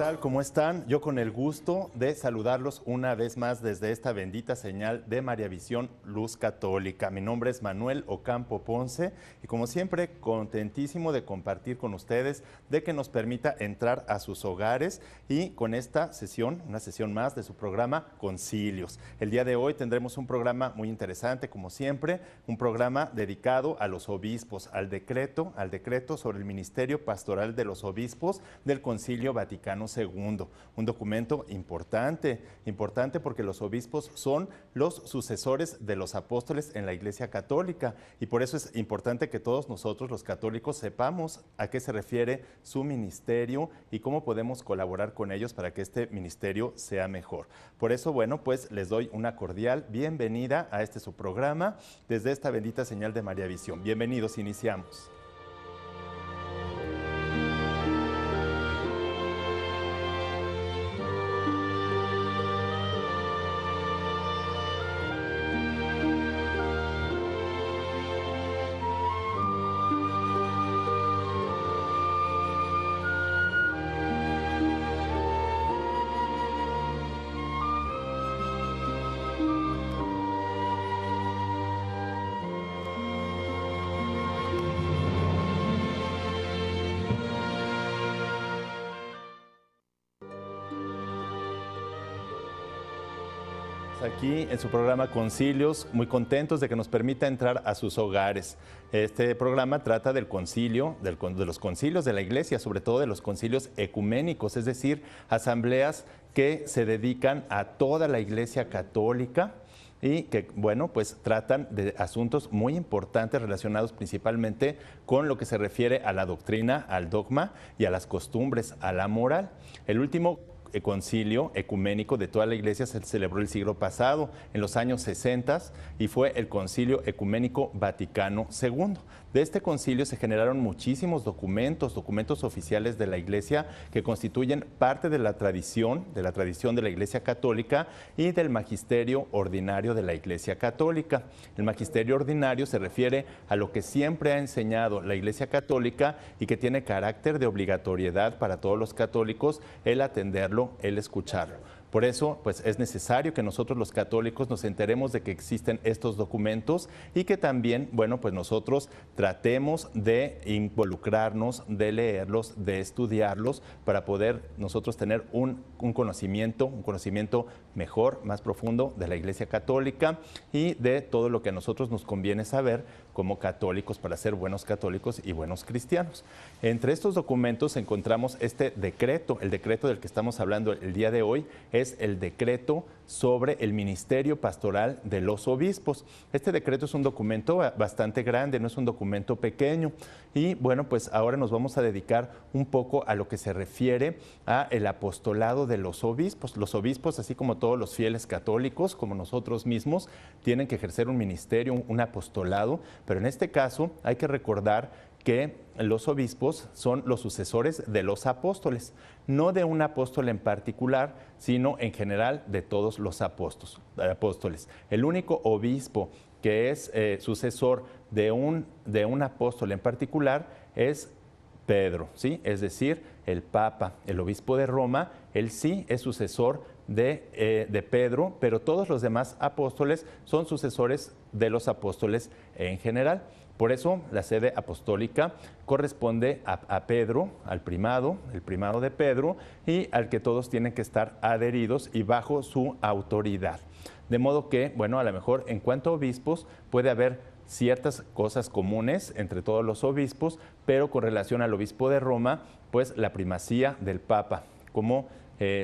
tal? ¿Cómo están? Yo con el gusto de saludarlos una vez más desde esta bendita señal de María Visión Luz Católica. Mi nombre es Manuel Ocampo Ponce y como siempre contentísimo de compartir con ustedes, de que nos permita entrar a sus hogares y con esta sesión, una sesión más de su programa Concilios. El día de hoy tendremos un programa muy interesante como siempre, un programa dedicado a los obispos, al decreto sobre el ministerio pastoral de los obispos del Concilio Vaticano II, un documento importante porque los obispos son los sucesores de los apóstoles en la Iglesia Católica y por eso es importante que todos nosotros los católicos sepamos a qué se refiere su ministerio y cómo podemos colaborar con ellos para que este ministerio sea mejor. Por eso, bueno, pues les doy una cordial bienvenida a este su programa desde esta bendita señal de María Visión. Bienvenidos, iniciamos. Aquí en su programa Concilios, muy contentos de que nos permita entrar a sus hogares. Este programa trata del concilio, de los concilios de la Iglesia, sobre todo de los concilios ecuménicos, es decir, asambleas que se dedican a toda la Iglesia Católica y que, bueno, pues tratan de asuntos muy importantes relacionados principalmente con lo que se refiere a la doctrina, al dogma y a las costumbres, a la moral. El último concilio ecuménico de toda la Iglesia se celebró el siglo pasado, en los años 60, y fue el Concilio Ecuménico Vaticano II. De este concilio se generaron muchísimos documentos oficiales de la Iglesia que constituyen parte de la tradición de la Iglesia Católica y del magisterio ordinario de la Iglesia Católica. El magisterio ordinario se refiere a lo que siempre ha enseñado la Iglesia Católica y que tiene carácter de obligatoriedad para todos los católicos el atenderlo, el escucharlo. Por eso, pues es necesario que nosotros los católicos nos enteremos de que existen estos documentos y que también, bueno, pues nosotros tratemos de involucrarnos, de leerlos, de estudiarlos para poder nosotros tener un conocimiento mejor, más profundo de la Iglesia Católica y de todo lo que a nosotros nos conviene saber como católicos para ser buenos católicos y buenos cristianos. Entre estos documentos encontramos este decreto, el decreto del que estamos hablando el día de hoy, es el decreto sobre el ministerio pastoral de los obispos. Este decreto es un documento bastante grande, no es un documento pequeño. Y bueno, pues ahora nos vamos a dedicar un poco a lo que se refiere a el apostolado de los obispos. Los obispos, así como todos los fieles católicos, como nosotros mismos, tienen que ejercer un ministerio, un apostolado, pero en este caso hay que recordar que los obispos son los sucesores de los apóstoles, no de un apóstol en particular, sino en general de todos los apóstoles. El único obispo que es sucesor de un apóstol en particular es Pedro, ¿sí? Es decir, el Papa, el obispo de Roma, él sí es sucesor de Pedro, pero todos los demás apóstoles son sucesores de los apóstoles en general. Por eso la sede apostólica corresponde a Pedro, al primado, el primado de Pedro, y al que todos tienen que estar adheridos y bajo su autoridad. De modo que, bueno, a lo mejor en cuanto a obispos puede haber ciertas cosas comunes entre todos los obispos, pero con relación al obispo de Roma, pues la primacía del Papa como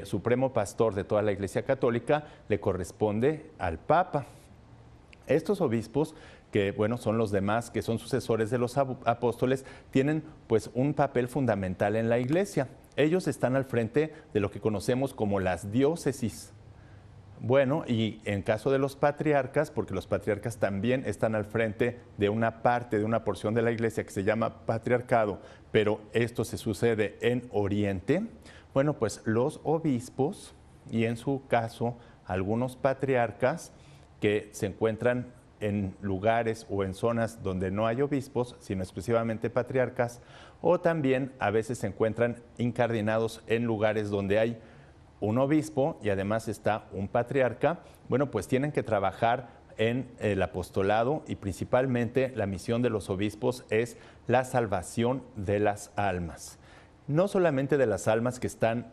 supremo pastor de toda la Iglesia Católica le corresponde al Papa. Estos obispos, que bueno, son los demás que son sucesores de los apóstoles, tienen pues un papel fundamental en la Iglesia. Ellos están al frente de lo que conocemos como las diócesis. Bueno, y en caso de los patriarcas, porque los patriarcas también están al frente de una parte, de una porción de la Iglesia que se llama patriarcado, pero esto se sucede en Oriente, bueno, pues los obispos y en su caso algunos patriarcas que se encuentran en lugares o en zonas donde no hay obispos, sino exclusivamente patriarcas, o también a veces se encuentran incardinados en lugares donde hay un obispo y además está un patriarca. Bueno, pues tienen que trabajar en el apostolado y principalmente la misión de los obispos es la salvación de las almas. No solamente de las almas que están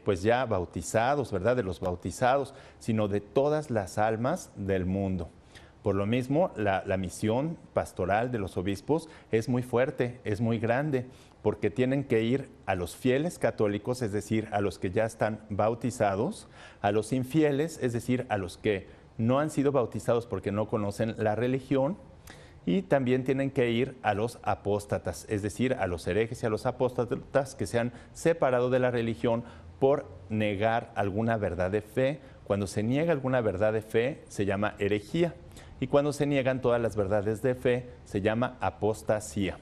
pues ya bautizados, ¿verdad? De los bautizados, sino de todas las almas del mundo. Por lo mismo, la misión pastoral de los obispos es muy fuerte, es muy grande, porque tienen que ir a los fieles católicos, es decir, a los que ya están bautizados, a los infieles, es decir, a los que no han sido bautizados porque no conocen la religión, y también tienen que ir a los apóstatas, es decir, a los herejes y a los apóstatas que se han separado de la religión por negar alguna verdad de fe. Cuando se niega alguna verdad de fe, se llama herejía. Y cuando se niegan todas las verdades de fe, se llama apostasía.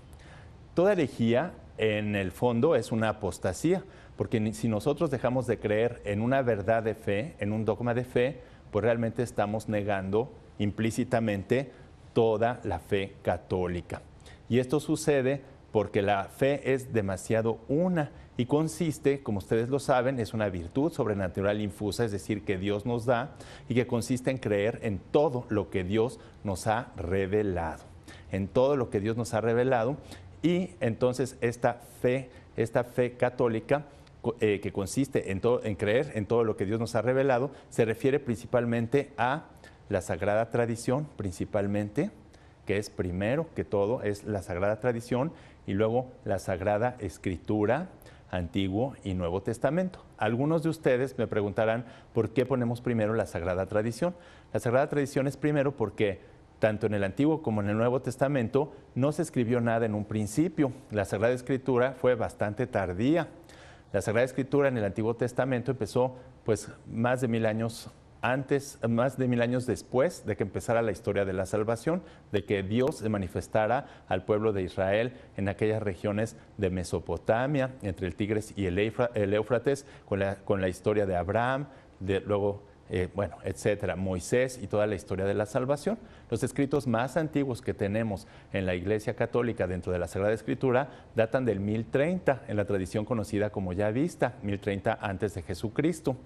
Toda herejía, en el fondo, es una apostasía, porque si nosotros dejamos de creer en una verdad de fe, en un dogma de fe, pues realmente estamos negando implícitamente toda la fe católica. Y esto sucede porque la fe es demasiado una y consiste, como ustedes lo saben, es una virtud sobrenatural infusa, es decir, que Dios nos da y que consiste en creer en todo lo que Dios nos ha revelado, en todo lo que Dios nos ha revelado. Y entonces esta fe católica, que consiste en creer en todo lo que Dios nos ha revelado, se refiere principalmente a la Sagrada Tradición, principalmente, que es primero que todo, es la Sagrada Tradición, y luego la Sagrada Escritura, Antiguo y Nuevo Testamento. Algunos de ustedes me preguntarán por qué ponemos primero la Sagrada Tradición. La Sagrada Tradición es primero porque tanto en el Antiguo como en el Nuevo Testamento no se escribió nada en un principio. La Sagrada Escritura fue bastante tardía. La Sagrada Escritura en el Antiguo Testamento empezó pues más de 1000 años antes, más de 1000 años después de que empezara la historia de la salvación, de que Dios se manifestara al pueblo de Israel en aquellas regiones de Mesopotamia, entre el Tigris y el Éufrates, con la historia de Abraham, luego bueno, etcétera, Moisés y toda la historia de la salvación. Los escritos más antiguos que tenemos en la Iglesia Católica dentro de la Sagrada Escritura datan del 1030, en la tradición conocida como ya vista, 1030 antes de Jesucristo.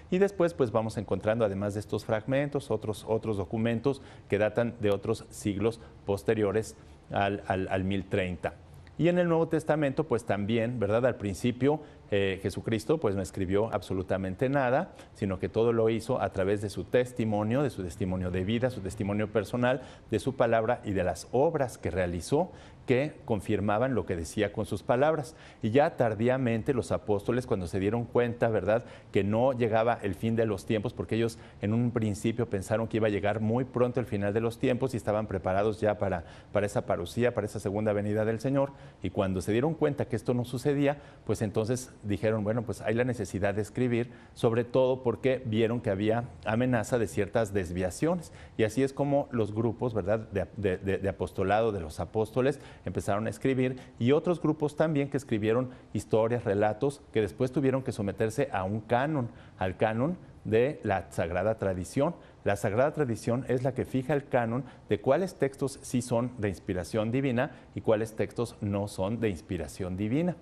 Y después pues vamos encontrando, además de estos fragmentos, otros documentos que datan de otros siglos posteriores al 1030. Y en el Nuevo Testamento, pues también, ¿verdad? Al principio Jesucristo pues no escribió absolutamente nada, sino que todo lo hizo a través de su testimonio de vida, su testimonio personal, de su palabra y de las obras que realizó, que confirmaban lo que decía con sus palabras. Y ya tardíamente los apóstoles, cuando se dieron cuenta, ¿verdad?, que no llegaba el fin de los tiempos, porque ellos en un principio pensaron que iba a llegar muy pronto el final de los tiempos y estaban preparados ya para esa parucía, para esa segunda venida del Señor. Y cuando se dieron cuenta que esto no sucedía, pues entonces dijeron, bueno, pues hay la necesidad de escribir, sobre todo porque vieron que había amenaza de ciertas desviaciones. Y así es como los grupos, ¿verdad?, de apostolado de los apóstoles empezaron a escribir, y otros grupos también que escribieron historias, relatos, que después tuvieron que someterse a un canon, al canon de la Sagrada Tradición. La Sagrada Tradición es la que fija el canon de cuáles textos sí son de inspiración divina y cuáles textos no son de inspiración divina.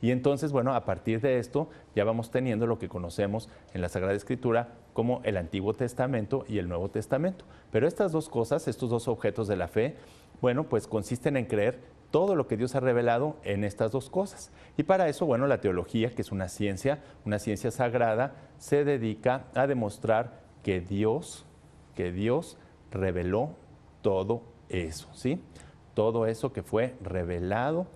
Y entonces, bueno, a partir de esto ya vamos teniendo lo que conocemos en la Sagrada Escritura como el Antiguo Testamento y el Nuevo Testamento. Pero estas dos cosas, estos dos objetos de la fe, bueno, pues consisten en creer todo lo que Dios ha revelado en estas dos cosas. Y para eso, bueno, la teología, que es una ciencia sagrada, se dedica a demostrar que Dios reveló todo eso, ¿sí? Todo eso que fue revelado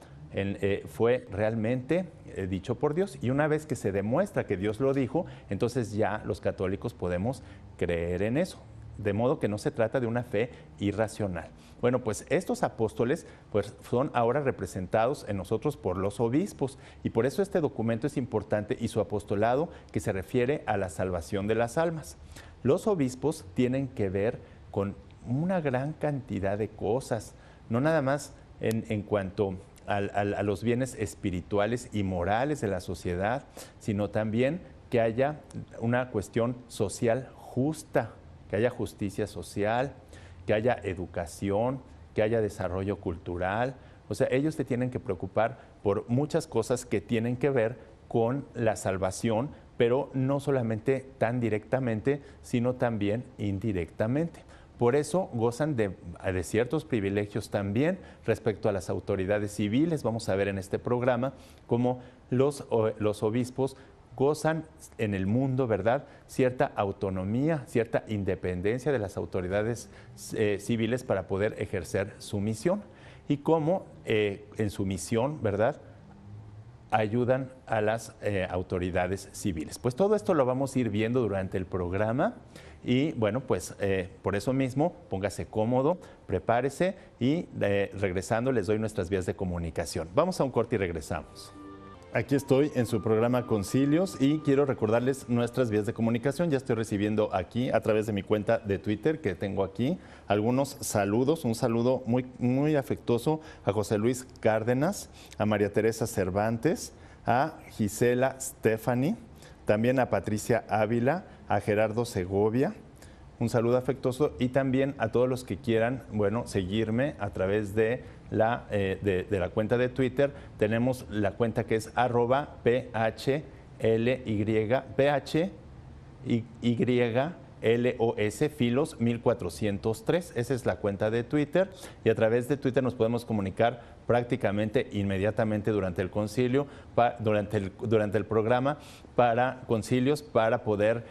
fue realmente dicho por Dios. Y una vez que se demuestra que Dios lo dijo, entonces ya los católicos podemos creer en eso. De modo que no se trata de una fe irracional. Bueno, pues estos apóstoles pues, son ahora representados en nosotros por los obispos, y por eso este documento es importante, y su apostolado, que se refiere a la salvación de las almas. Los obispos tienen que ver con una gran cantidad de cosas, no nada más en cuanto a los bienes espirituales y morales de la sociedad, sino también que haya una cuestión social justa, que haya justicia social, que haya educación, que haya desarrollo cultural. O sea, ellos se tienen que preocupar por muchas cosas que tienen que ver con la salvación, pero no solamente tan directamente, sino también indirectamente. Por eso gozan de ciertos privilegios también respecto a las autoridades civiles. Vamos a ver en este programa cómo los obispos gozan en el mundo, ¿verdad?, cierta autonomía, cierta independencia de las autoridades civiles para poder ejercer su misión. Y cómo en su misión, ¿verdad?, ayudan a las autoridades civiles. Pues todo esto lo vamos a ir viendo durante el programa. Y bueno, pues por eso mismo, póngase cómodo, prepárese y regresando les doy nuestras vías de comunicación. Vamos a un corte y regresamos. Aquí estoy en su programa Concilios y quiero recordarles nuestras vías de comunicación. Ya estoy recibiendo aquí a través de mi cuenta de Twitter que tengo aquí algunos saludos. Un saludo muy afectuoso a José Luis Cárdenas, a María Teresa Cervantes, a Gisela Stephanie, también a Patricia Ávila, a Gerardo Segovia. Un saludo afectuoso y también a todos los que quieran, bueno, seguirme a través de la cuenta de Twitter. Tenemos la cuenta que es @PHLY, PHYLOS, Filos 1403. Esa es la cuenta de Twitter y a través de Twitter nos podemos comunicar prácticamente inmediatamente durante el concilio, durante el programa, para concilios, para poder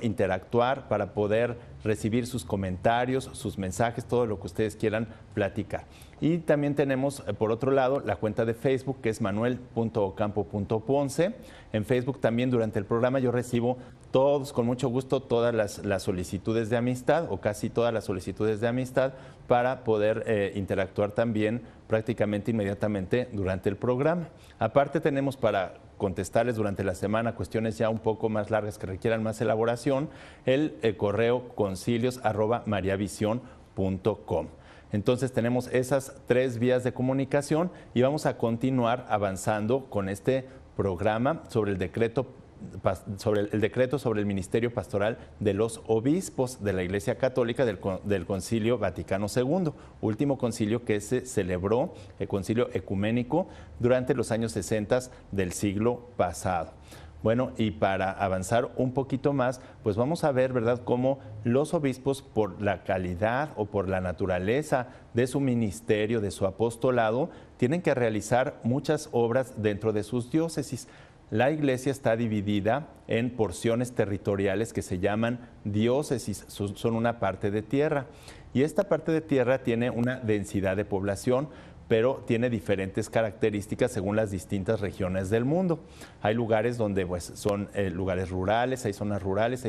interactuar, para poder recibir sus comentarios, sus mensajes, todo lo que ustedes quieran platicar. Y también tenemos, por otro lado, la cuenta de Facebook, que es manuel.ocampo.ponce. En Facebook también durante el programa yo recibo con mucho gusto, todas las solicitudes de amistad, o casi todas las solicitudes de amistad, para poder interactuar también prácticamente inmediatamente durante el programa. Aparte tenemos para contestarles durante la semana cuestiones ya un poco más largas que requieran más elaboración, el correo concilios@mariavision.com. Entonces tenemos esas 3 vías de comunicación y vamos a continuar avanzando con este programa sobre el decreto sobre el ministerio pastoral de los obispos de la Iglesia Católica del Concilio Vaticano II, último concilio que se celebró, el concilio ecuménico, durante los años 60 del siglo pasado. Bueno, y para avanzar un poquito más, pues vamos a ver, ¿verdad?, cómo los obispos, por la calidad o por la naturaleza de su ministerio, de su apostolado, tienen que realizar muchas obras dentro de sus diócesis. La Iglesia está dividida en porciones territoriales que se llaman diócesis, son una parte de tierra. Y esta parte de tierra tiene una densidad de población, pero tiene diferentes características según las distintas regiones del mundo. Hay lugares donde pues, son lugares rurales, hay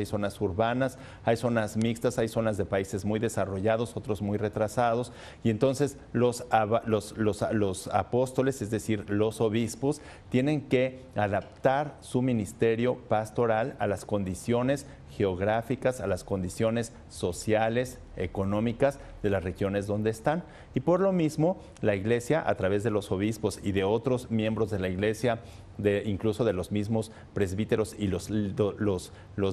zonas urbanas, hay zonas mixtas, hay zonas de países muy desarrollados, otros muy retrasados. Y entonces los apóstoles, es decir, los obispos, tienen que adaptar su ministerio pastoral a las condiciones geográficas, a las condiciones sociales, económicas de las regiones donde están. Y por lo mismo, la Iglesia, a través de los obispos y de otros miembros de la Iglesia, incluso de los mismos presbíteros y los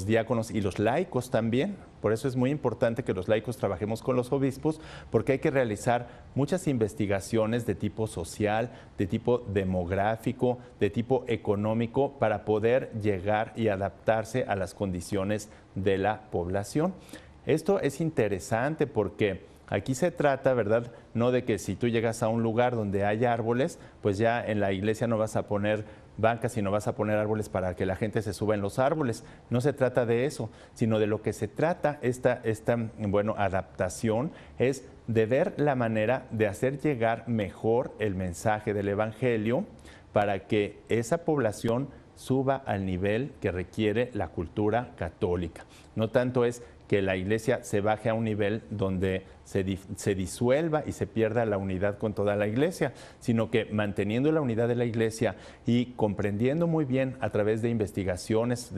diáconos y los laicos también. Por eso es muy importante que los laicos trabajemos con los obispos, porque hay que realizar muchas investigaciones de tipo social, de tipo demográfico, de tipo económico, para poder llegar y adaptarse a las condiciones de la población. Esto es interesante porque aquí se trata, ¿verdad?, no de que si tú llegas a un lugar donde hay árboles, pues ya en la iglesia no vas a poner bancas, sino vas a poner árboles para que la gente se suba en los árboles. No se trata de eso, sino de lo que se trata esta adaptación es de ver la manera de hacer llegar mejor el mensaje del Evangelio para que esa población suba al nivel que requiere la cultura católica. No tanto es que la Iglesia se baje a un nivel donde se disuelva y se pierda la unidad con toda la Iglesia, sino que manteniendo la unidad de la Iglesia y comprendiendo muy bien a través de investigaciones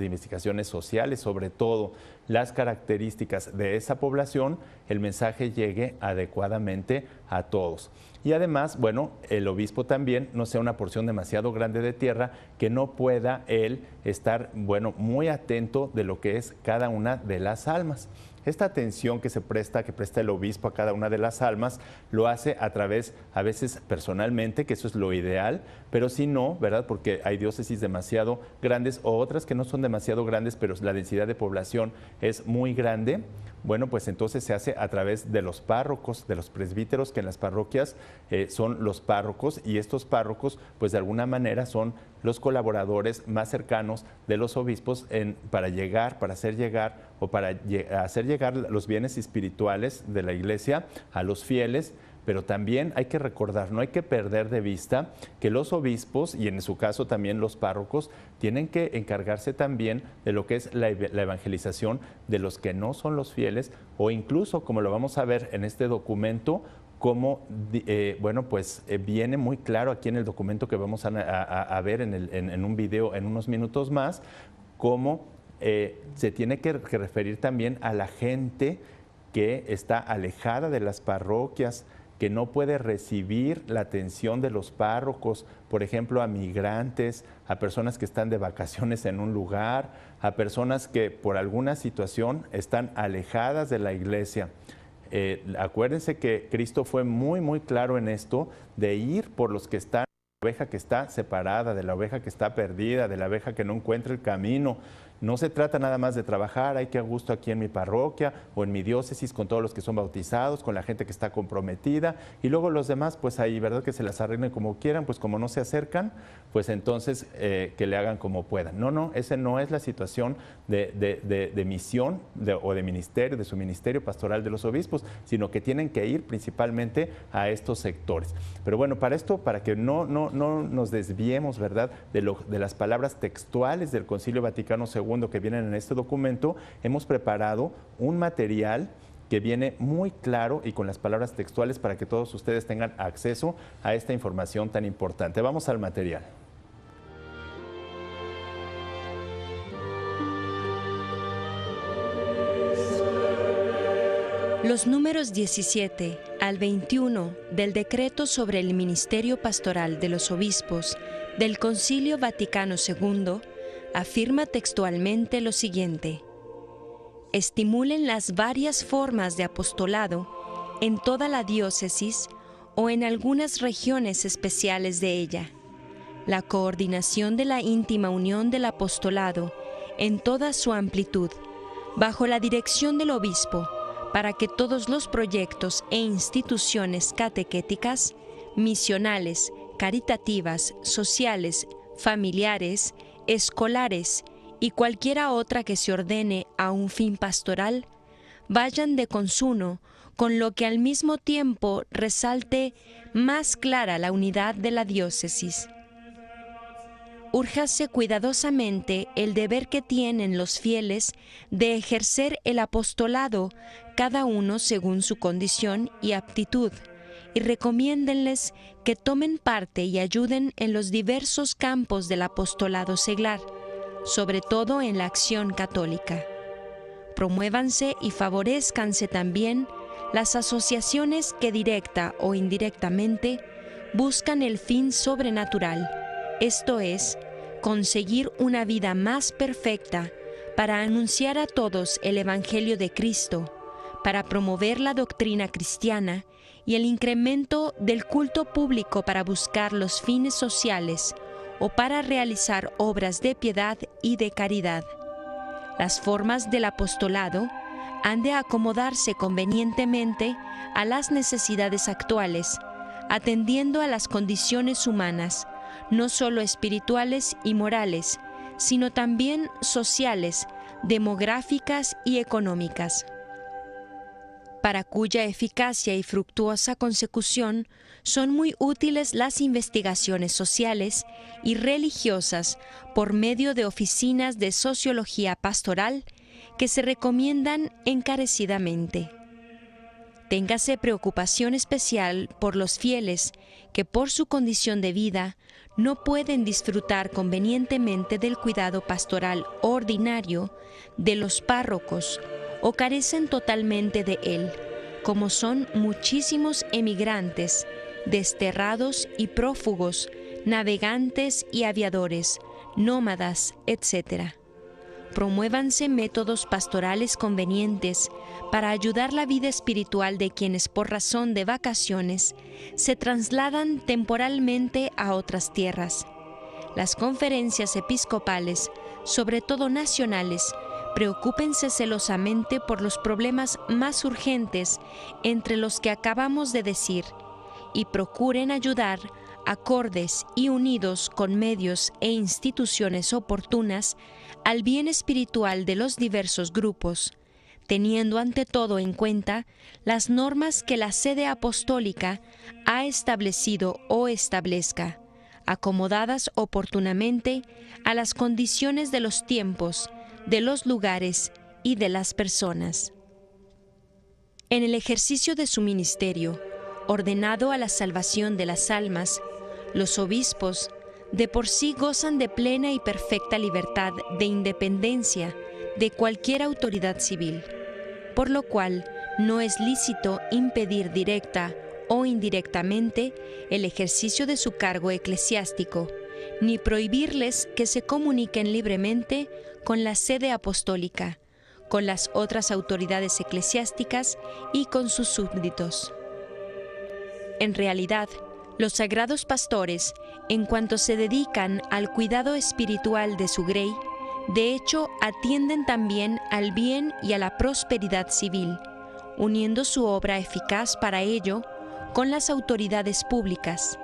sociales, sobre todo las características de esa población, el mensaje llegue adecuadamente a todos. Y además, bueno, el obispo también no sea una porción demasiado grande de tierra que no pueda él estar, muy atento de lo que es cada una de las almas. esta atención que presta el obispo a cada una de las almas, lo hace a través, a veces personalmente, que eso es lo ideal, pero si no, ¿verdad? Porque hay diócesis demasiado grandes o otras que no son demasiado grandes, pero la densidad de población es muy grande. Bueno, pues entonces se hace a través de los párrocos, de los presbíteros, que en las parroquias son los párrocos, y estos párrocos, pues de alguna manera son los colaboradores más cercanos de los obispos para hacer llegar los bienes espirituales de la Iglesia a los fieles. Pero también hay que recordar, no hay que perder de vista que los obispos, y en su caso también los párrocos, tienen que encargarse también de lo que es la evangelización de los que no son los fieles, o incluso, como lo vamos a ver en este documento, como viene muy claro aquí en el documento que vamos a ver en un video en unos minutos más, cómo se tiene que referir también a la gente que está alejada de las parroquias, que no puede recibir la atención de los párrocos, por ejemplo, a migrantes, a personas que están de vacaciones en un lugar, a personas que por alguna situación están alejadas de la iglesia. Acuérdense que Cristo fue muy, muy claro en esto, de ir por los que están, de la oveja que está separada, de la oveja que está perdida, de la oveja que no encuentra el camino. No se trata nada más de trabajar, hay que a gusto aquí en mi parroquia o en mi diócesis con todos los que son bautizados, con la gente que está comprometida, y luego los demás, pues ahí, ¿verdad? Que se las arreglen como quieran, pues como no se acercan, pues entonces que le hagan como puedan. No, esa no es la situación de misión o de ministerio, de su ministerio pastoral de los obispos, sino que tienen que ir principalmente a estos sectores. Pero bueno, para esto, para que no nos desviemos, ¿verdad?, de las palabras textuales del Concilio Vaticano II que vienen en este documento, hemos preparado un material que viene muy claro y con las palabras textuales para que todos ustedes tengan acceso a esta información tan importante. Vamos al material. Los números 17 al 21 del Decreto sobre el Ministerio Pastoral de los Obispos del Concilio Vaticano II afirma textualmente lo siguiente: estimulen las varias formas de apostolado en toda la diócesis o en algunas regiones especiales de ella, la coordinación de la íntima unión del apostolado en toda su amplitud, bajo la dirección del obispo, para que todos los proyectos e instituciones catequéticas, misionales, caritativas, sociales, familiares, escolares y cualquiera otra que se ordene a un fin pastoral, vayan de consuno con lo que al mismo tiempo resalte más clara la unidad de la diócesis. Úrjase cuidadosamente el deber que tienen los fieles de ejercer el apostolado, cada uno según su condición y aptitud, y recomiéndenles que tomen parte y ayuden en los diversos campos del apostolado seglar, sobre todo en la acción católica. Promuévanse y favorezcanse también las asociaciones que directa o indirectamente buscan el fin sobrenatural, esto es, conseguir una vida más perfecta para anunciar a todos el Evangelio de Cristo, para promover la doctrina cristiana y el incremento del culto público para buscar los fines sociales o para realizar obras de piedad y de caridad. Las formas del apostolado han de acomodarse convenientemente a las necesidades actuales, atendiendo a las condiciones humanas, no solo espirituales y morales, sino también sociales, demográficas y económicas, para cuya eficacia y fructuosa consecución son muy útiles las investigaciones sociales y religiosas por medio de oficinas de sociología pastoral que se recomiendan encarecidamente. Téngase preocupación especial por los fieles que por su condición de vida no pueden disfrutar convenientemente del cuidado pastoral ordinario de los párrocos o carecen totalmente de él, como son muchísimos emigrantes, desterrados y prófugos, navegantes y aviadores, nómadas, etc. promuévanse métodos pastorales convenientes para ayudar la vida espiritual de quienes por razón de vacaciones se trasladan temporalmente a otras tierras. Las conferencias episcopales, sobre todo nacionales, preocúpense celosamente por los problemas más urgentes entre los que acabamos de decir y procuren ayudar acordes y unidos con medios e instituciones oportunas al bien espiritual de los diversos grupos, teniendo ante todo en cuenta las normas que la sede apostólica ha establecido o establezca, acomodadas oportunamente a las condiciones de los tiempos, de los lugares y de las personas. En el ejercicio de su ministerio, ordenado a la salvación de las almas, los obispos de por sí gozan de plena y perfecta libertad de independencia de cualquier autoridad civil, por lo cual no es lícito impedir directa o indirectamente el ejercicio de su cargo eclesiástico, ni prohibirles que se comuniquen libremente con la sede apostólica, con las otras autoridades eclesiásticas y con sus súbditos. En realidad, los sagrados pastores, en cuanto se dedican al cuidado espiritual de su grey, de hecho atienden también al bien y a la prosperidad civil, uniendo su obra eficaz para ello con las autoridades públicas,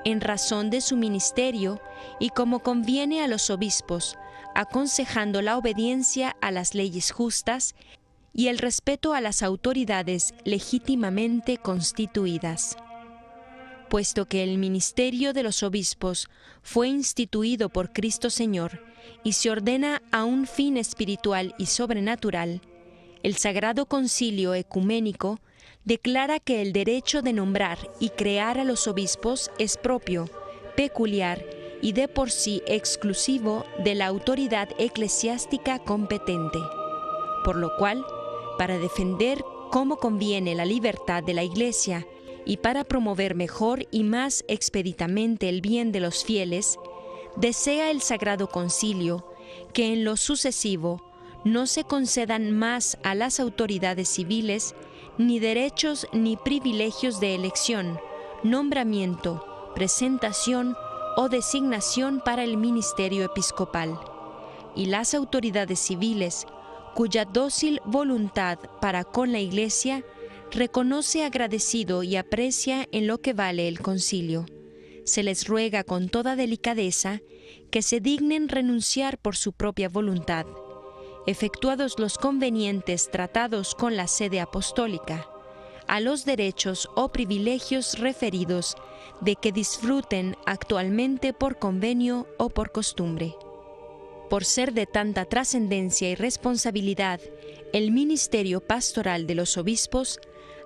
en razón de su ministerio y como conviene a los obispos, aconsejando la obediencia a las leyes justas y el respeto a las autoridades legítimamente constituidas. Puesto que el ministerio de los obispos fue instituido por Cristo Señor y se ordena a un fin espiritual y sobrenatural, el Sagrado Concilio Ecuménico declara que el derecho de nombrar y crear a los obispos es propio, peculiar y de por sí exclusivo de la autoridad eclesiástica competente, por lo cual, para defender como conviene la libertad de la Iglesia y para promover mejor y más expeditamente el bien de los fieles, desea el Sagrado Concilio que en lo sucesivo no se concedan más a las autoridades civiles ni derechos ni privilegios de elección, nombramiento, presentación o designación para el ministerio episcopal, y las autoridades civiles, cuya dócil voluntad para con la Iglesia reconoce agradecido y aprecia en lo que vale el concilio, se les ruega con toda delicadeza que se dignen renunciar por su propia voluntad, efectuados los convenientes tratados con la sede apostólica, a los derechos o privilegios referidos de que disfruten actualmente por convenio o por costumbre. Por ser de tanta trascendencia y responsabilidad el ministerio pastoral de los obispos,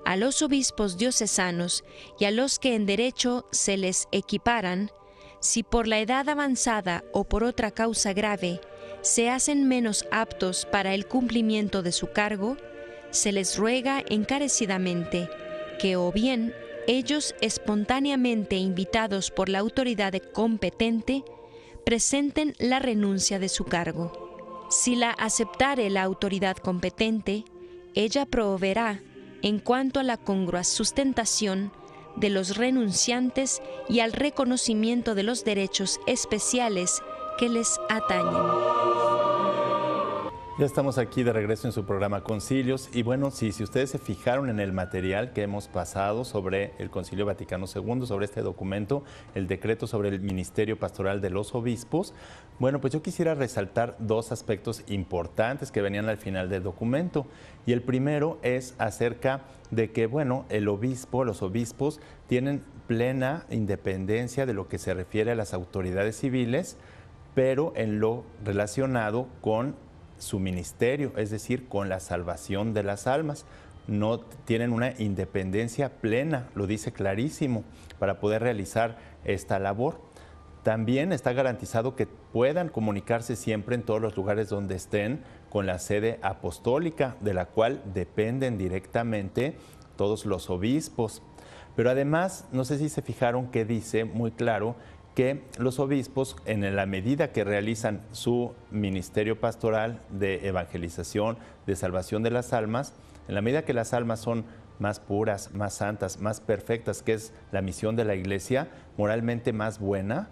a los obispos diocesanos y a los que en derecho se les equiparan, si por la edad avanzada o por otra causa grave se hacen menos aptos para el cumplimiento de su cargo, se les ruega encarecidamente que o bien ellos espontáneamente invitados por la autoridad competente presenten la renuncia de su cargo. Si la aceptare la autoridad competente, ella proveerá en cuanto a la congrua sustentación de los renunciantes y al reconocimiento de los derechos especiales que les atañen. Ya estamos aquí de regreso en su programa Concilios y bueno, si ustedes se fijaron en el material que hemos pasado sobre el Concilio Vaticano II, sobre este documento, el decreto sobre el Ministerio Pastoral de los Obispos, bueno, pues yo quisiera resaltar dos aspectos importantes que venían al final del documento. Y el primero es acerca de que, bueno, los obispos tienen plena independencia de lo que se refiere a las autoridades civiles, pero en lo relacionado con su ministerio, es decir, con la salvación de las almas. No tienen una independencia plena, lo dice clarísimo, para poder realizar esta labor. También está garantizado que puedan comunicarse siempre en todos los lugares donde estén con la sede apostólica, de la cual dependen directamente todos los obispos. Pero además, no sé si se fijaron que dice muy claro que los obispos, en la medida que realizan su ministerio pastoral de evangelización, de salvación de las almas, en la medida que las almas son más puras, más santas, más perfectas, que es la misión de la Iglesia, moralmente más buena,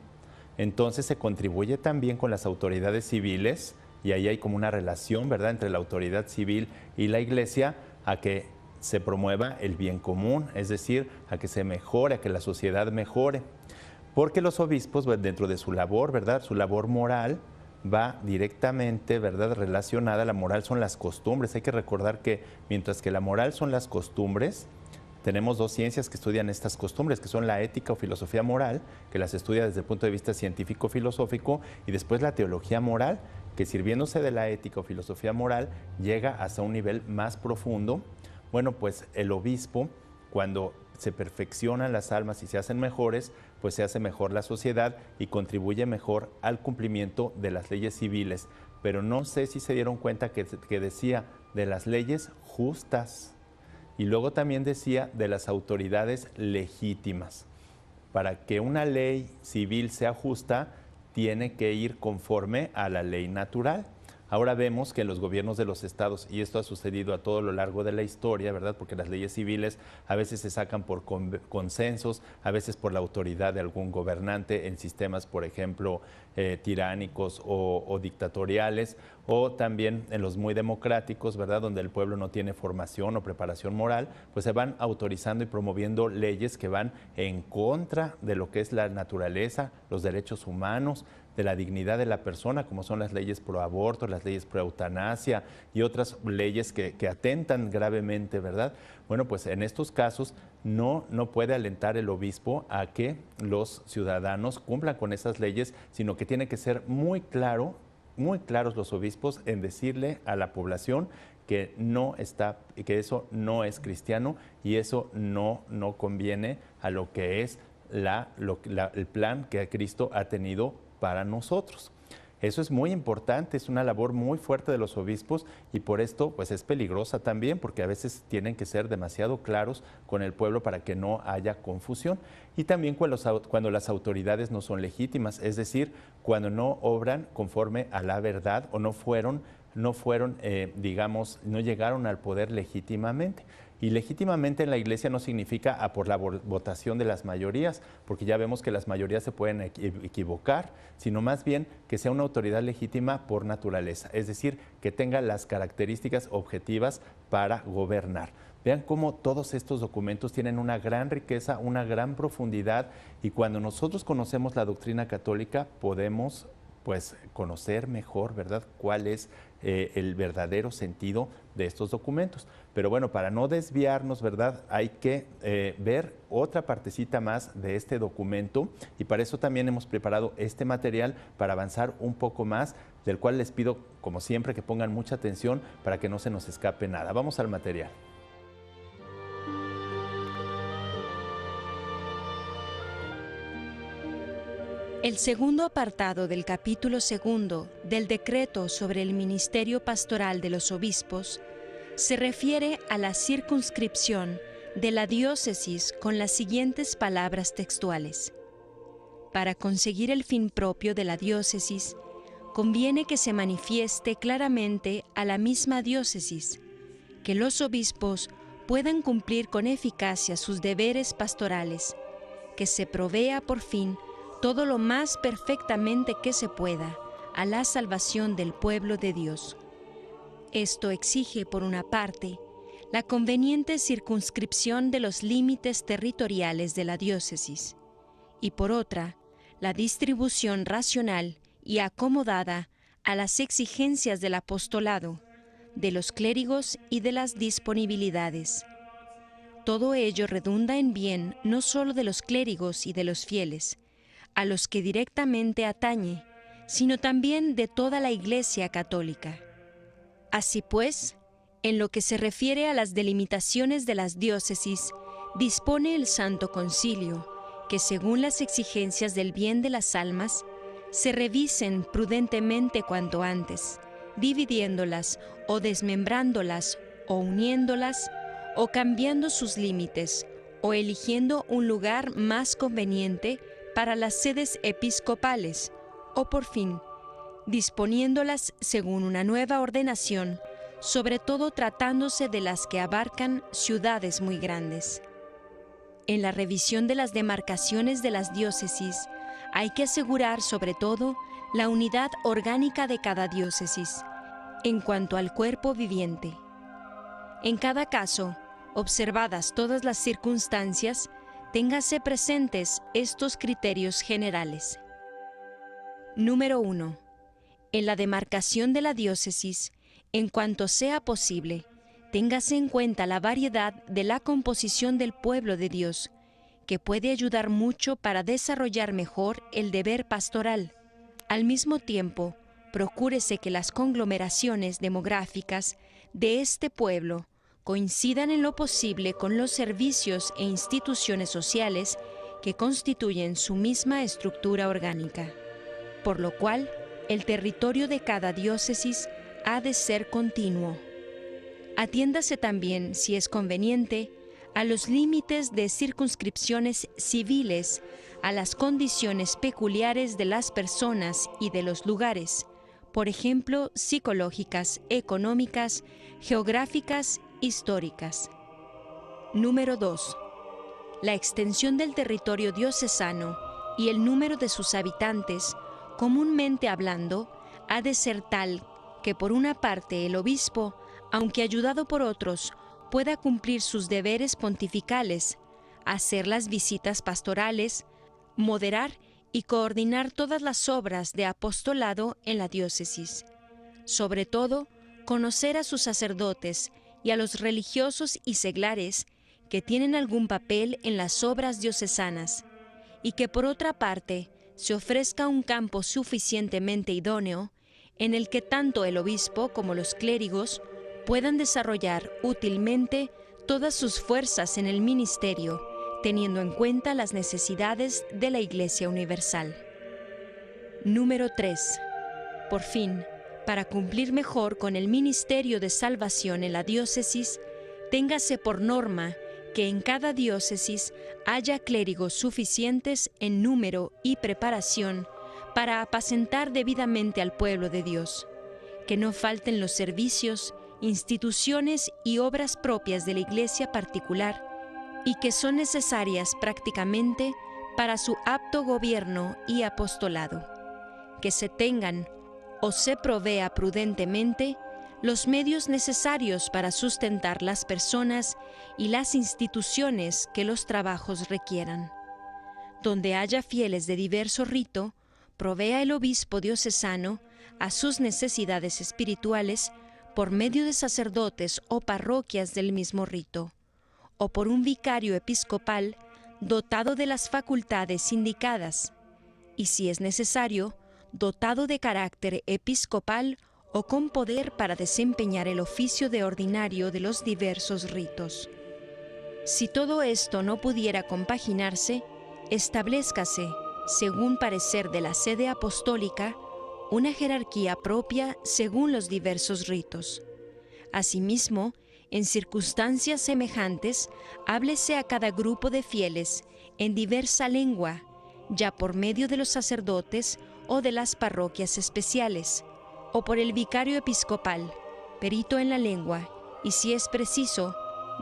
entonces se contribuye también con las autoridades civiles, y ahí hay como una relación, ¿verdad?, entre la autoridad civil y la Iglesia, a que se promueva el bien común, es decir, a que se mejore, a que la sociedad mejore. Porque los obispos, dentro de su labor, ¿verdad?, su labor moral va directamente, ¿verdad?, relacionada. La moral son las costumbres. Hay que recordar que mientras que la moral son las costumbres, tenemos dos ciencias que estudian estas costumbres, que son la ética o filosofía moral, que las estudia desde el punto de vista científico-filosófico, y después la teología moral, que sirviéndose de la ética o filosofía moral, llega hasta un nivel más profundo. Bueno, pues el obispo, cuando se perfeccionan las almas y se hacen mejores, pues se hace mejor la sociedad y contribuye mejor al cumplimiento de las leyes civiles. Pero no sé si se dieron cuenta que decía de las leyes justas, y luego también decía de las autoridades legítimas. Para que una ley civil sea justa, tiene que ir conforme a la ley natural. Ahora vemos que en los gobiernos de los estados, y esto ha sucedido a todo lo largo de la historia, ¿verdad?, porque las leyes civiles a veces se sacan por consensos, a veces por la autoridad de algún gobernante en sistemas, por ejemplo, tiránicos o dictatoriales, o también en los muy democráticos, ¿verdad?, donde el pueblo no tiene formación o preparación moral, pues se van autorizando y promoviendo leyes que van en contra de lo que es la naturaleza, los derechos humanos, de la dignidad de la persona, como son las leyes pro aborto, las leyes pro eutanasia y otras leyes que atentan gravemente, ¿verdad? Bueno, pues en estos casos no puede alentar el obispo a que los ciudadanos cumplan con esas leyes, sino que tiene que ser muy claros los obispos en decirle a la población que eso no es cristiano y eso no conviene a lo que es el plan que Cristo ha tenido para nosotros. Eso es muy importante, es una labor muy fuerte de los obispos, y por esto pues es peligrosa también, porque a veces tienen que ser demasiado claros con el pueblo para que no haya confusión, y también cuando las autoridades no son legítimas, es decir, cuando no obran conforme a la verdad o no llegaron al poder legítimamente. Y legítimamente en la Iglesia no significa por la votación de las mayorías, porque ya vemos que las mayorías se pueden equivocar, sino más bien que sea una autoridad legítima por naturaleza, es decir, que tenga las características objetivas para gobernar. Vean cómo todos estos documentos tienen una gran riqueza, una gran profundidad, y cuando nosotros conocemos la doctrina católica podemos pues conocer mejor, ¿verdad?, cuál es el verdadero sentido de estos documentos. Pero bueno, para no desviarnos, ¿verdad?, hay que ver otra partecita más de este documento, y para eso también hemos preparado este material para avanzar un poco más, del cual les pido, como siempre, que pongan mucha atención para que no se nos escape nada. Vamos al material. El segundo apartado del capítulo segundo del decreto sobre el ministerio pastoral de los obispos se refiere a la circunscripción de la diócesis con las siguientes palabras textuales. Para conseguir el fin propio de la diócesis, conviene que se manifieste claramente a la misma diócesis, que los obispos puedan cumplir con eficacia sus deberes pastorales, que se provea por fin todo lo más perfectamente que se pueda a la salvación del pueblo de Dios. Esto exige, por una parte, la conveniente circunscripción de los límites territoriales de la diócesis, y por otra, la distribución racional y acomodada a las exigencias del apostolado, de los clérigos y de las disponibilidades. Todo ello redunda en bien no solo de los clérigos y de los fieles, a los que directamente atañe, sino también de toda la Iglesia católica. Así pues, en lo que se refiere a las delimitaciones de las diócesis, dispone el Santo Concilio que, según las exigencias del bien de las almas, se revisen prudentemente cuanto antes, dividiéndolas o desmembrándolas o uniéndolas o cambiando sus límites o eligiendo un lugar más conveniente para las sedes episcopales, o por fin, disponiéndolas según una nueva ordenación, sobre todo tratándose de las que abarcan ciudades muy grandes. En la revisión de las demarcaciones de las diócesis, hay que asegurar sobre todo la unidad orgánica de cada diócesis, en cuanto al cuerpo viviente. En cada caso, observadas todas las circunstancias, téngase presentes estos criterios generales. Número 1. En la demarcación de la diócesis, en cuanto sea posible, téngase en cuenta la variedad de la composición del pueblo de Dios, que puede ayudar mucho para desarrollar mejor el deber pastoral. Al mismo tiempo, procúrese que las conglomeraciones demográficas de este pueblo coincidan en lo posible con los servicios e instituciones sociales que constituyen su misma estructura orgánica, por lo cual el territorio de cada diócesis ha de ser continuo. Atiéndase también, si es conveniente, a los límites de circunscripciones civiles, a las condiciones peculiares de las personas y de los lugares, por ejemplo, psicológicas, económicas, geográficas, históricas. Número 2. La extensión del territorio diocesano y el número de sus habitantes, comúnmente hablando, ha de ser tal que por una parte el obispo, aunque ayudado por otros, pueda cumplir sus deberes pontificales, hacer las visitas pastorales, moderar y coordinar todas las obras de apostolado en la diócesis. Sobre todo, conocer a sus sacerdotes y a los religiosos y seglares que tienen algún papel en las obras diocesanas, y que por otra parte se ofrezca un campo suficientemente idóneo en el que tanto el obispo como los clérigos puedan desarrollar útilmente todas sus fuerzas en el ministerio, teniendo en cuenta las necesidades de la Iglesia universal. Número 3. Por fin, para cumplir mejor con el ministerio de salvación en la diócesis, téngase por norma que en cada diócesis haya clérigos suficientes en número y preparación para apacentar debidamente al pueblo de Dios, que no falten los servicios, instituciones y obras propias de la Iglesia particular y que son necesarias prácticamente para su apto gobierno y apostolado, que se tengan o se provea prudentemente los medios necesarios para sustentar las personas y las instituciones que los trabajos requieran. Donde haya fieles de diverso rito, provea el obispo diocesano a sus necesidades espirituales por medio de sacerdotes o parroquias del mismo rito, o por un vicario episcopal dotado de las facultades indicadas, y si es necesario, dotado de carácter episcopal o con poder para desempeñar el oficio de ordinario de los diversos ritos. Si todo esto no pudiera compaginarse, establéscase, según parecer de la sede apostólica, una jerarquía propia según los diversos ritos. Asimismo, en circunstancias semejantes, háblese a cada grupo de fieles en diversa lengua, ya por medio de los sacerdotes o de las parroquias especiales, o por el vicario episcopal, perito en la lengua, y si es preciso,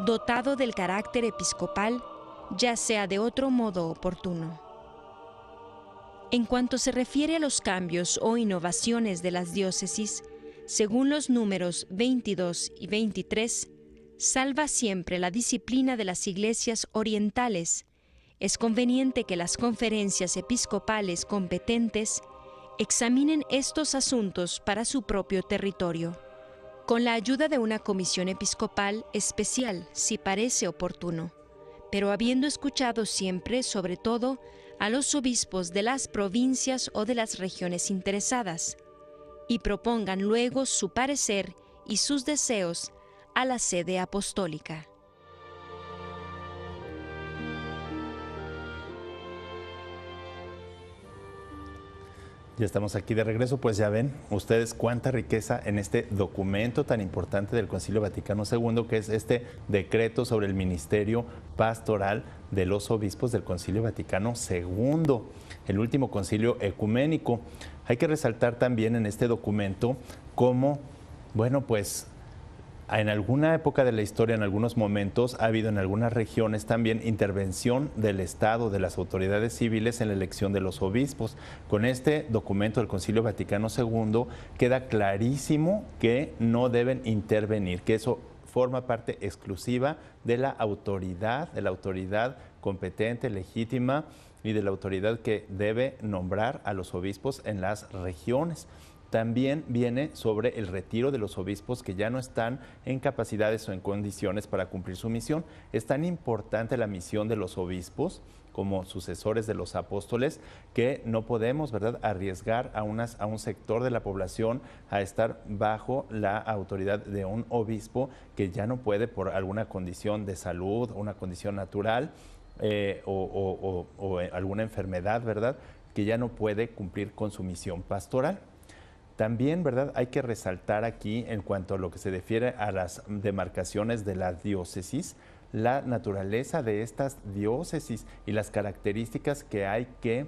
dotado del carácter episcopal, ya sea de otro modo oportuno. En cuanto se refiere a los cambios o innovaciones de las diócesis, según los números 22 y 23, salva siempre la disciplina de las iglesias orientales. Es conveniente que las conferencias episcopales competentes examinen estos asuntos para su propio territorio, con la ayuda de una comisión episcopal especial, si parece oportuno, pero habiendo escuchado siempre, sobre todo, a los obispos de las provincias o de las regiones interesadas, y propongan luego su parecer y sus deseos a la sede apostólica. Ya estamos aquí de regreso, pues ya ven ustedes cuánta riqueza en este documento tan importante del Concilio Vaticano II, que es este decreto sobre el ministerio pastoral de los obispos del Concilio Vaticano II, el último concilio ecuménico. Hay que resaltar también en este documento cómo, bueno, pues en alguna época de la historia, en algunos momentos, ha habido en algunas regiones también intervención del Estado, de las autoridades civiles en la elección de los obispos. Con este documento del Concilio Vaticano II queda clarísimo que no deben intervenir, que eso forma parte exclusiva de la autoridad competente, legítima y de la autoridad que debe nombrar a los obispos en las regiones. También viene sobre el retiro de los obispos que ya no están en capacidades o en condiciones para cumplir su misión. Es tan importante la misión de los obispos como sucesores de los apóstoles que no podemos, ¿verdad?, arriesgar a un sector de la población a estar bajo la autoridad de un obispo que ya no puede por alguna condición de salud, una condición natural o alguna enfermedad, ¿verdad?, que ya no puede cumplir con su misión pastoral. También, ¿verdad?, hay que resaltar aquí, en cuanto a lo que se refiere a las demarcaciones de la diócesis, la naturaleza de estas diócesis y las características que hay que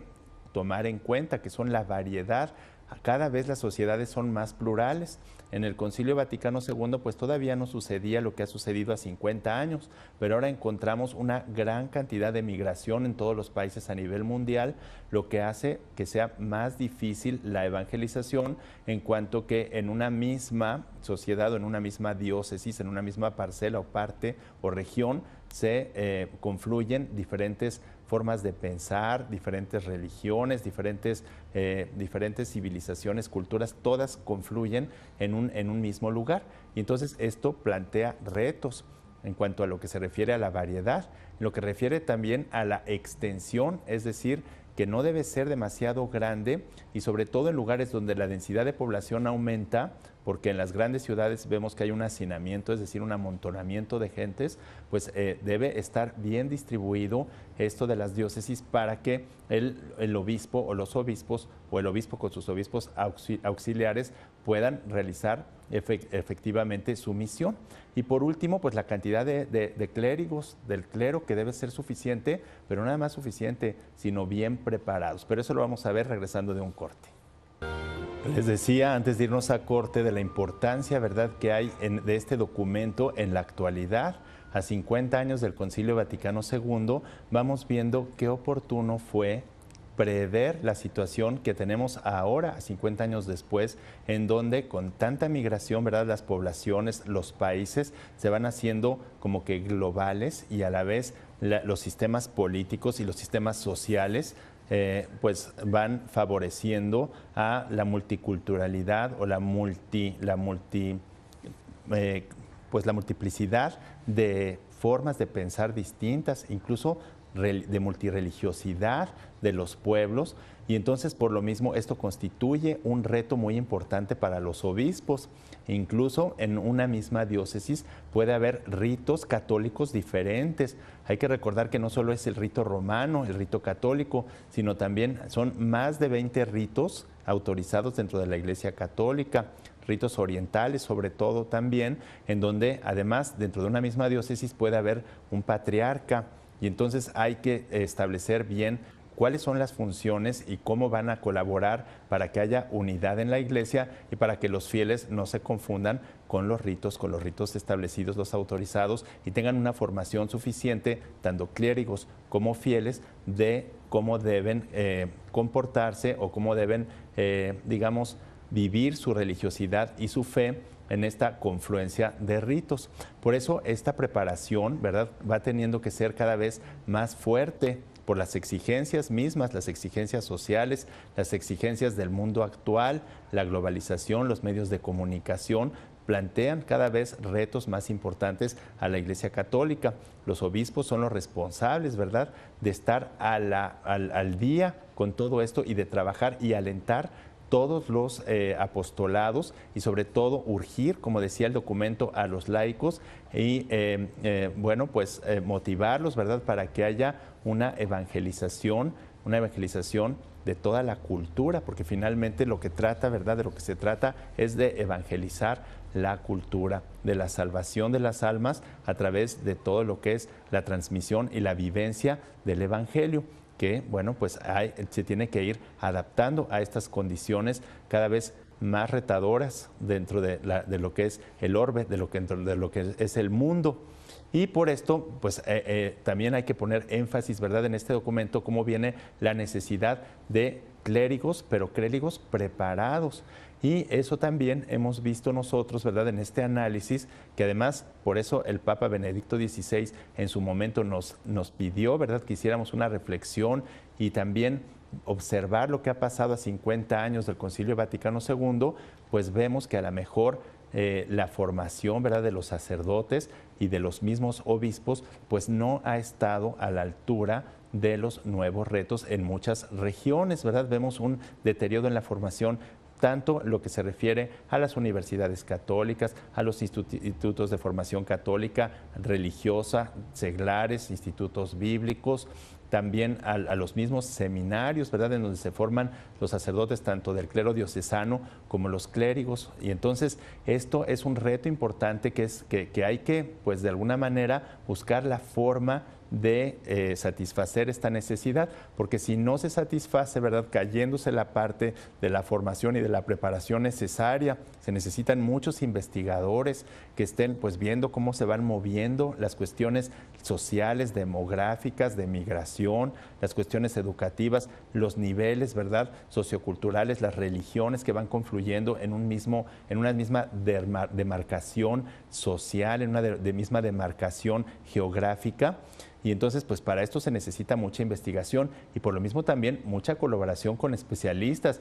tomar en cuenta, que son la variedad. Cada vez las sociedades son más plurales. En el Concilio Vaticano II, pues todavía no sucedía lo que ha sucedido a 50 años, pero ahora encontramos una gran cantidad de migración en todos los países a nivel mundial, lo que hace que sea más difícil la evangelización, en cuanto que en una misma sociedad o en una misma diócesis, en una misma parcela o parte o región, se confluyen diferentes formas de pensar, diferentes religiones, diferentes civilizaciones, culturas, todas confluyen en un mismo lugar. Y entonces esto plantea retos en cuanto a lo que se refiere a la variedad, en lo que refiere también a la extensión, es decir, que no debe ser demasiado grande y sobre todo en lugares donde la densidad de población aumenta, porque en las grandes ciudades vemos que hay un hacinamiento, es decir, un amontonamiento de gentes, pues debe estar bien distribuido esto de las diócesis para que el obispo o los obispos o el obispo con sus obispos auxiliares puedan realizar efectivamente su misión. Y por último, pues la cantidad de clérigos, del clero, que debe ser suficiente, pero no nada más suficiente, sino bien preparados. Pero eso lo vamos a ver regresando de un corte. Les decía antes de irnos a corte de la importancia, ¿verdad?, que hay de este documento en la actualidad. A 50 años del Concilio Vaticano II, vamos viendo qué oportuno fue prever la situación que tenemos ahora, 50 años después, en donde con tanta migración, ¿verdad?, las poblaciones, los países se van haciendo como que globales y a la vez los sistemas políticos y los sistemas sociales pues van favoreciendo a la multiculturalidad o la multiplicidad de formas de pensar distintas, incluso de multirreligiosidad de los pueblos, y entonces por lo mismo esto constituye un reto muy importante para los obispos. Incluso en una misma diócesis puede haber ritos católicos diferentes. Hay que recordar que no solo es el rito romano, el rito católico, sino también son más de 20 ritos autorizados dentro de la Iglesia Católica, ritos orientales sobre todo también, en donde además dentro de una misma diócesis puede haber un patriarca. Y entonces hay que establecer bien cuáles son las funciones y cómo van a colaborar para que haya unidad en la Iglesia y para que los fieles no se confundan con los ritos establecidos, los autorizados, y tengan una formación suficiente, tanto clérigos como fieles, de cómo deben comportarse o cómo deben, digamos, vivir su religiosidad y su fe en esta confluencia de ritos. Por eso esta preparación, ¿verdad?, va teniendo que ser cada vez más fuerte por las exigencias mismas, las exigencias sociales, las exigencias del mundo actual, la globalización, los medios de comunicación plantean cada vez retos más importantes a la Iglesia Católica. Los obispos son los responsables, ¿verdad?, de estar al día con todo esto y de trabajar y alentar todos los apostolados y sobre todo urgir, como decía el documento, a los laicos y motivarlos, ¿verdad?, para que haya una evangelización de toda la cultura, porque finalmente lo que trata, ¿verdad? De lo que se trata es de evangelizar la cultura, de la salvación de las almas a través de todo lo que es la transmisión y la vivencia del Evangelio, que, bueno, pues se tiene que ir adaptando a estas condiciones cada vez más retadoras dentro de lo que es el orbe, de lo que es el mundo. Y por esto, pues también hay que poner énfasis, ¿verdad?, en este documento, cómo viene la necesidad de clérigos, pero clérigos preparados. Y eso también hemos visto nosotros, ¿verdad?, en este análisis, que además, por eso el Papa Benedicto XVI en su momento nos pidió, ¿verdad?, que hiciéramos una reflexión y también observar lo que ha pasado a 50 años del Concilio Vaticano II, pues vemos que a lo mejor la formación, ¿verdad?, de los sacerdotes y de los mismos obispos, pues no ha estado a la altura de los nuevos retos en muchas regiones, ¿verdad? Vemos un deterioro en la formación, tanto lo que se refiere a las universidades católicas, a los institutos de formación católica, religiosa, seglares, institutos bíblicos, también a los mismos seminarios, ¿verdad?, en donde se forman los sacerdotes tanto del clero diocesano como los clérigos. Y entonces esto es un reto importante que hay que, pues de alguna manera, buscar la forma de satisfacer esta necesidad, porque si no se satisface, ¿verdad?, cayéndose la parte de la formación y de la preparación necesaria, se necesitan muchos investigadores que estén pues viendo cómo se van moviendo las cuestiones sociales, demográficas, de migración, las cuestiones educativas, los niveles, ¿verdad?, socioculturales, las religiones que van confluyendo en una misma demarcación social, en una misma demarcación geográfica. Y entonces, pues para esto se necesita mucha investigación y por lo mismo también mucha colaboración con especialistas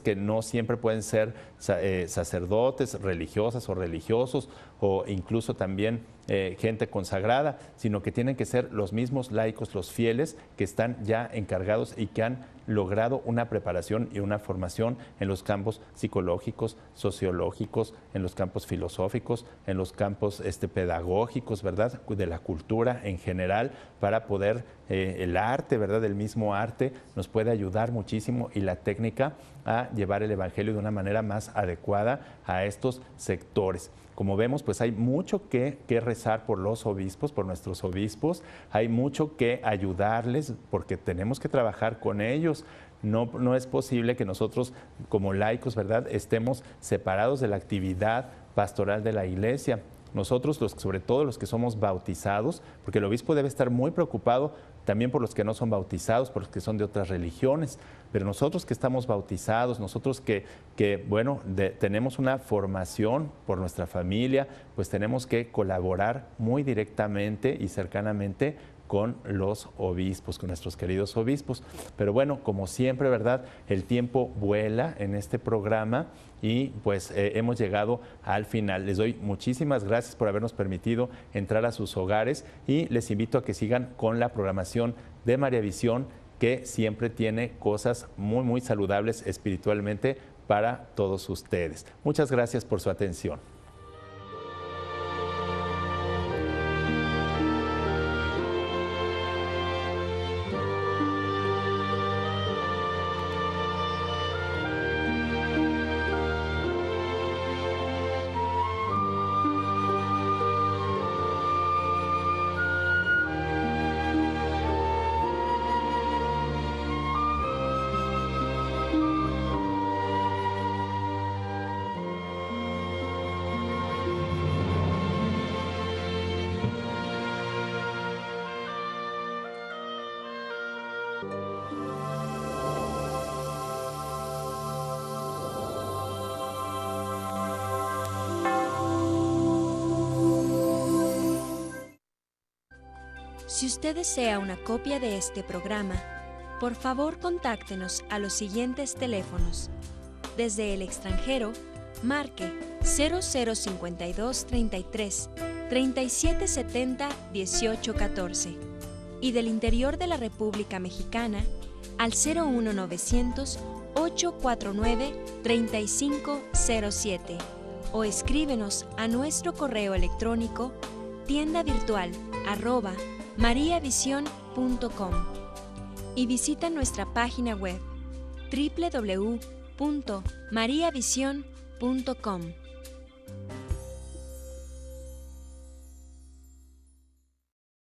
que no siempre pueden ser sacerdotes, religiosas o religiosos o incluso también gente consagrada, sino que tienen que ser los mismos laicos, los fieles, que están ya encargados y que han logrado una preparación y una formación en los campos psicológicos, sociológicos, en los campos filosóficos, en los campos pedagógicos, ¿verdad?, de la cultura en general, para poder, el arte, ¿verdad?, el mismo arte nos puede ayudar muchísimo y la técnica a llevar el Evangelio de una manera más adecuada a estos sectores. Como vemos, pues hay mucho que rezar por los obispos, por nuestros obispos, hay mucho que ayudarles porque tenemos que trabajar con ellos. No es posible que nosotros como laicos, ¿verdad?, estemos separados de la actividad pastoral de la Iglesia. Nosotros, sobre todo los que somos bautizados, porque el obispo debe estar muy preocupado también por los que no son bautizados, por los que son de otras religiones, pero nosotros que estamos bautizados, nosotros que tenemos una formación por nuestra familia, pues tenemos que colaborar muy directamente y cercanamente con los obispos, con nuestros queridos obispos. Pero bueno, como siempre, ¿verdad?, el tiempo vuela en este programa y pues hemos llegado al final. Les doy muchísimas gracias por habernos permitido entrar a sus hogares y les invito a que sigan con la programación de María Visión, que siempre tiene cosas muy, muy saludables espiritualmente para todos ustedes. Muchas gracias por su atención. Si usted desea una copia de este programa, por favor contáctenos a los siguientes teléfonos. Desde el extranjero, marque 0052 33 3770 1814 y del interior de la República Mexicana al 01900 849 3507 o escríbenos a nuestro correo electrónico tiendavirtual@mariavision.com. y visita nuestra página web www.mariavision.com.